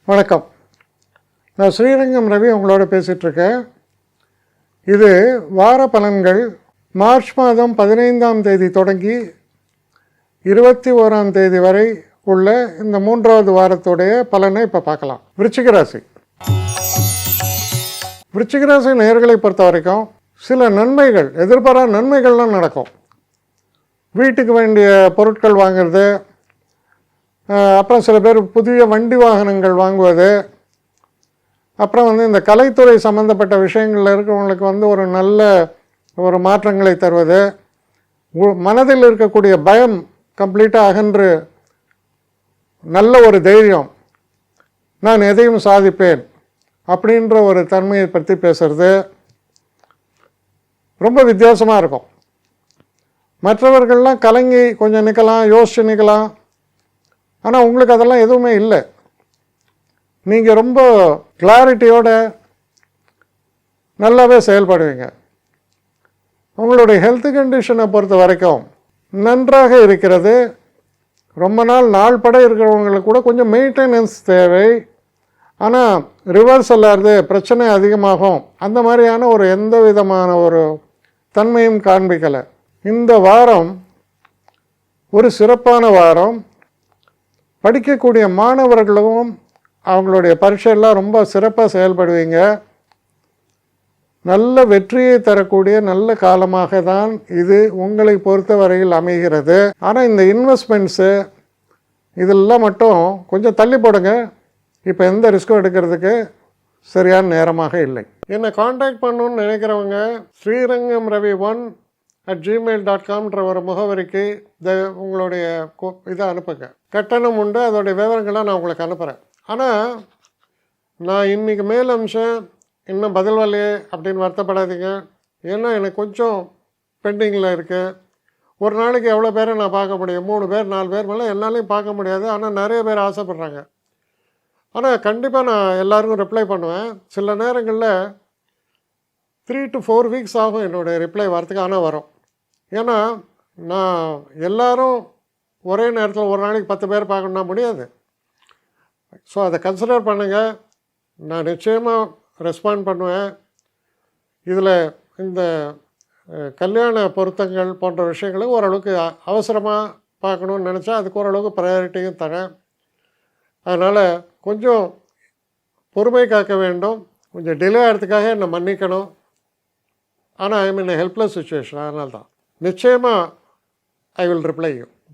வணக்கம். நான் ஸ்ரீரங்கம் ரவி உங்களோட பேசிகிட்ருக்கேன். இது வார பலன்கள். மார்ச் மாதம் 15ஆம் தேதி தொடங்கி 21ஆம் தேதி வரை உள்ள இந்த 3வது வாரத்துடைய பலனை இப்போ பார்க்கலாம். விருச்சிக ராசி. விருச்சிக ராசி நேயர்களை பொறுத்த வரைக்கும் சில நன்மைகள், எதிர்பாராத நன்மைகள்லாம் நடக்கும். வீட்டுக்கு வேண்டிய பொருட்கள் வாங்கிறது, அப்புறம் சில பேர் புதிய வண்டி வாகனங்கள் வாங்குவது, அப்புறம் இந்த கலைத்துறை சம்மந்தப்பட்ட விஷயங்களில் இருக்கிறவங்களுக்கு ஒரு நல்ல மாற்றங்களை தருவது, மனதில் இருக்கக்கூடிய பயம் கம்ப்ளீட்டாக அகன்று நல்ல ஒரு தைரியம், நான் எதையும் சாதிப்பேன் அப்படின்ற ஒரு தன்மையை பற்றி பேசுகிறது ரொம்ப வித்தியாசமாக இருக்கும். மற்றவர்கள்லாம் கலங்கி கொஞ்சம் நிற்கலாம், யோசிச்சு நிற்கலாம். ஆனால் உங்களுக்கு அதெல்லாம் எதுவுமே இல்லை. நீங்கள் ரொம்ப கிளாரிட்டியோடு நல்லாவே செயல்படுவீங்க. உங்களுடைய ஹெல்த் கண்டிஷனை பொறுத்த வரைக்கும் நன்றாக இருக்கிறது. ரொம்ப நாள் பட இருக்கிறவங்களுக்கு கூட கொஞ்சம் மெயின்டெனன்ஸ் தேவை. ஆனால் ரிவர்சல் ஆகுது, பிரச்சனை அதிகமாகும், அந்த மாதிரியான எந்த விதமான தன்மையும் காண்பிக்கலை. இந்த வாரம் ஒரு சிறப்பான வாரம். படிக்கக்கூடிய மாணவர்களும் அவங்களுடைய பரீட்சையெல்லாம் ரொம்ப சிறப்பாக செயல்படுவீங்க. நல்ல வெற்றியை தரக்கூடிய நல்ல காலமாக தான் இது உங்களை பொறுத்த வரையில் அமைகிறது. ஆனால் இந்த இன்வெஸ்ட்மெண்ட்ஸு இதெல்லாம் மட்டும் கொஞ்சம் தள்ளி போடுங்க. இப்போ எந்த ரிஸ்க்கும் எடுக்கிறதுக்கு சரியான நேரமாக இல்லை. என்னை காண்டாக்ட் பண்ணணுன்னு நினைக்கிறவங்க srirangam.ravi1@gmail.com ஒரு முகவரிக்கு உங்களுடைய இதை அனுப்புங்க. கட்டணம் உண்டு, அதோடைய விவரங்களை நான் உங்களுக்கு அனுப்புகிறேன். ஆனால் நான் இன்றைக்கி மேல் அம்சம் இன்னும் பதில் வரலையே அப்படின்னு வருத்தப்படாதீங்க. ஏன்னா எனக்கு கொஞ்சம் பெண்டிங்கில் இருக்குது. ஒரு நாளைக்கு எவ்வளோ பேரை நான் பார்க்க முடியும்? 3 பேர் 4 பேர் மேலே என்னாலையும் பார்க்க முடியாது. ஆனால் நிறைய பேர் ஆசைப்பட்றாங்க. ஆனால் கண்டிப்பாக நான் எல்லாருக்கும் ரிப்ளை பண்ணுவேன். சில நேரங்களில் 3 to 4 weeks ஆகும் என்னுடைய ரிப்ளை வரத்துக்கு. ஆனால் வரும். ஏன்னா நான் எல்லோரும் ஒரே நேரத்தில் ஒரு நாளைக்கு 10 பேர் பார்க்கணுன்னா முடியாது. ஸோ அதை கன்சிடர் பண்ணுங்கள். நான் நிச்சயமாக ரெஸ்பாண்ட் பண்ணுவேன். இதில் இந்த கல்யாண பொருத்தங்கள் போன்ற விஷயங்களை ஓரளவுக்கு அவசரமாக பார்க்கணுன்னு நினச்சா அதுக்கு ஓரளவுக்கு ப்ரையாரிட்டியும் தரேன். அதனால் கொஞ்சம் பொறுமை காக்க வேண்டும். கொஞ்சம் டிலே ஆகிறதுக்காக என்னை மன்னிக்கணும். ஆனால் ஐ மீன் ஹெல்ப்லெஸ் சுச்சுவேஷன். அதனால தான் நிச்சயமாக ஐ வில் ரிப்ளை யூ.